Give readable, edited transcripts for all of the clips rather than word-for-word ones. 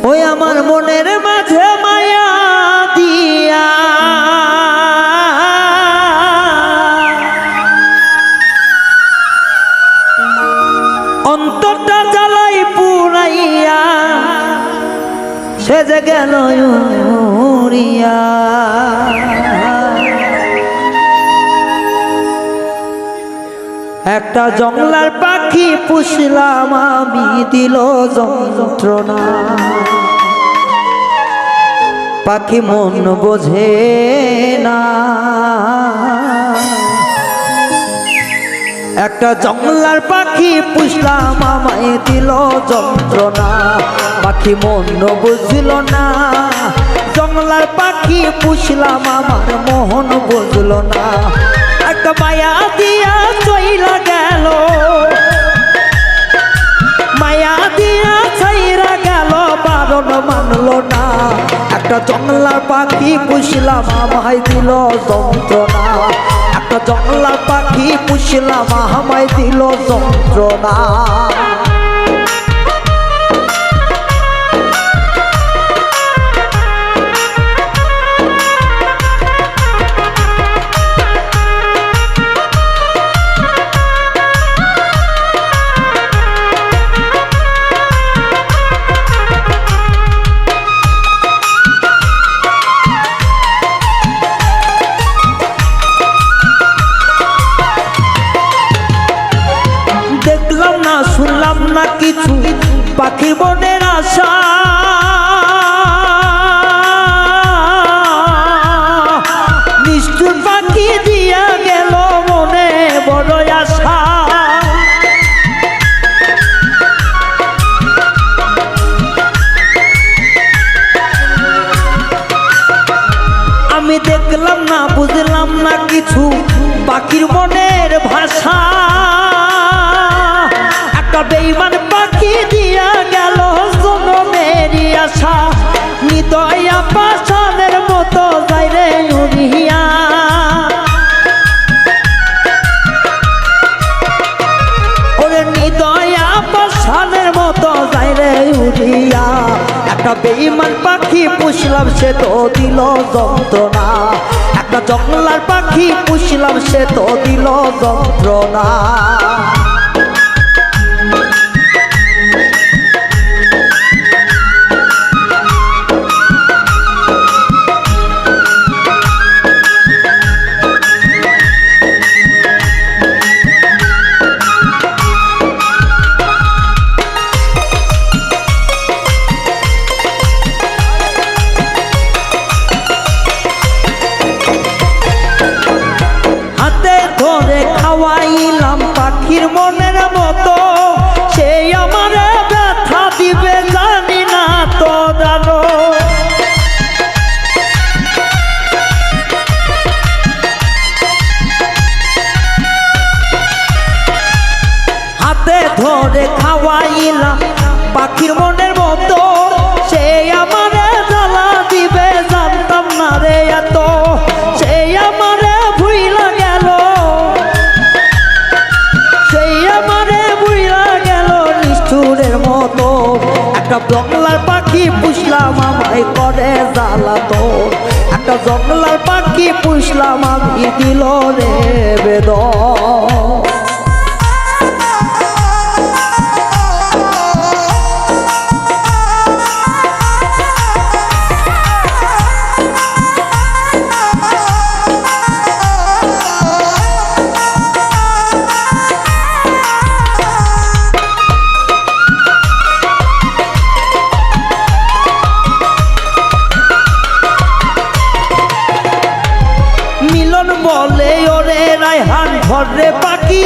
ওই আমার মনের মাঝে মায়া দিয়া অন্তরটা জ্বালাই পুরাইয়া সেজে গেল উড়িয়া। একটা জংলার পাখি পুষলাম আমি, দিল যন্ত্রণা। পাখি মন বোঝে না, একটা জংলার পাখি পুষলাম আমায় দিল যন্ত্রণা। পাখি মন বুঝল না, জংলার পাখি পুষলাম আমার মোহন বুঝল না। একটা মায়া দিয়া চইলা গেল, মায়া দিয়া ছাইরা গেল, বারণ মানল না। একটা জংলার পাখি পুষলাম আমায় দিল যন্ত্রণা। একটা জংলার পাখি পুষলাম আমায় দিল যন্ত্রণা। শুনলাম না কিছু পাখির মনের আশা, নিষ্ঠুর পাখি দিয়া গেল মনে বড় আশা। আমি দেখলাম না বুঝলাম না কিছু পাখির মনের ভাষা। বেঈমান পাখি দিয়া গেল জনমেরই আশা, নিদয়া পাষাণের মতো যায় রে উড়িয়া। ওরে নিদয়া পাষাণের মতো যায় রে উড়িয়া। একটা বেঈমান পাখি পুষলাম সে তো দিল যন্ত্রণা। একটা জংলার পাখি পুষলাম সে তো দিল যন্ত্রণা। খাওয়াইলাম পাখির মনের মতো, সেই আমার ব্যথা দিবে জানি না তো জানো। হাতে ধরে খাওয়াইলাম পাখির মনের মতো, সেই আমার জ্বালা দিবে জানতাম না রে এত। সেই আমার ভুইলা গেল, একটা জংলার পাখি পুষলাম আমায় করে জ্বালাতন। একটা জংলার পাখি পুষলাম আমি দিল রে বেদন। বলে ওরে রায়হান ঘরে পাখি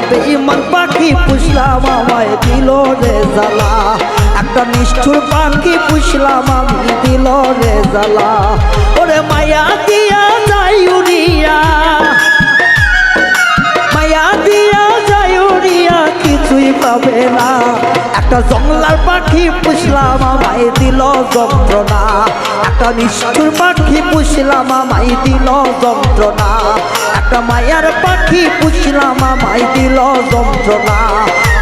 বেঈমান পাখি পুষলাম আমায় দিল রে জ্বালা একটা নিষ্ঠুর পাখি পুষলাম আমি দিল রে জ্বালা ওরে মায়া দিয়া যাই উড়িয়া মায়া দিয়া যাই উড়িয়া কিছুই পাবে না একটা জংলার পাখি পুষলাম আমায় দিল যন্ত্রণা একটা নিষ্ঠুর পাখি পুষলাম আমায় দিল যন্ত্রণা একটা মায়ার পাখি পুষলাম আমায় দিল যন্ত্রণা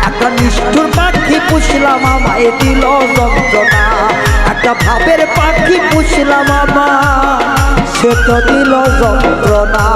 একটা নিষ্ঠুর পাখি পুষলাম আমায় দিল যন্ত্রণা একটা ভাবের পাখি পুষলাম আমার সে তো দিল যন্ত্রণা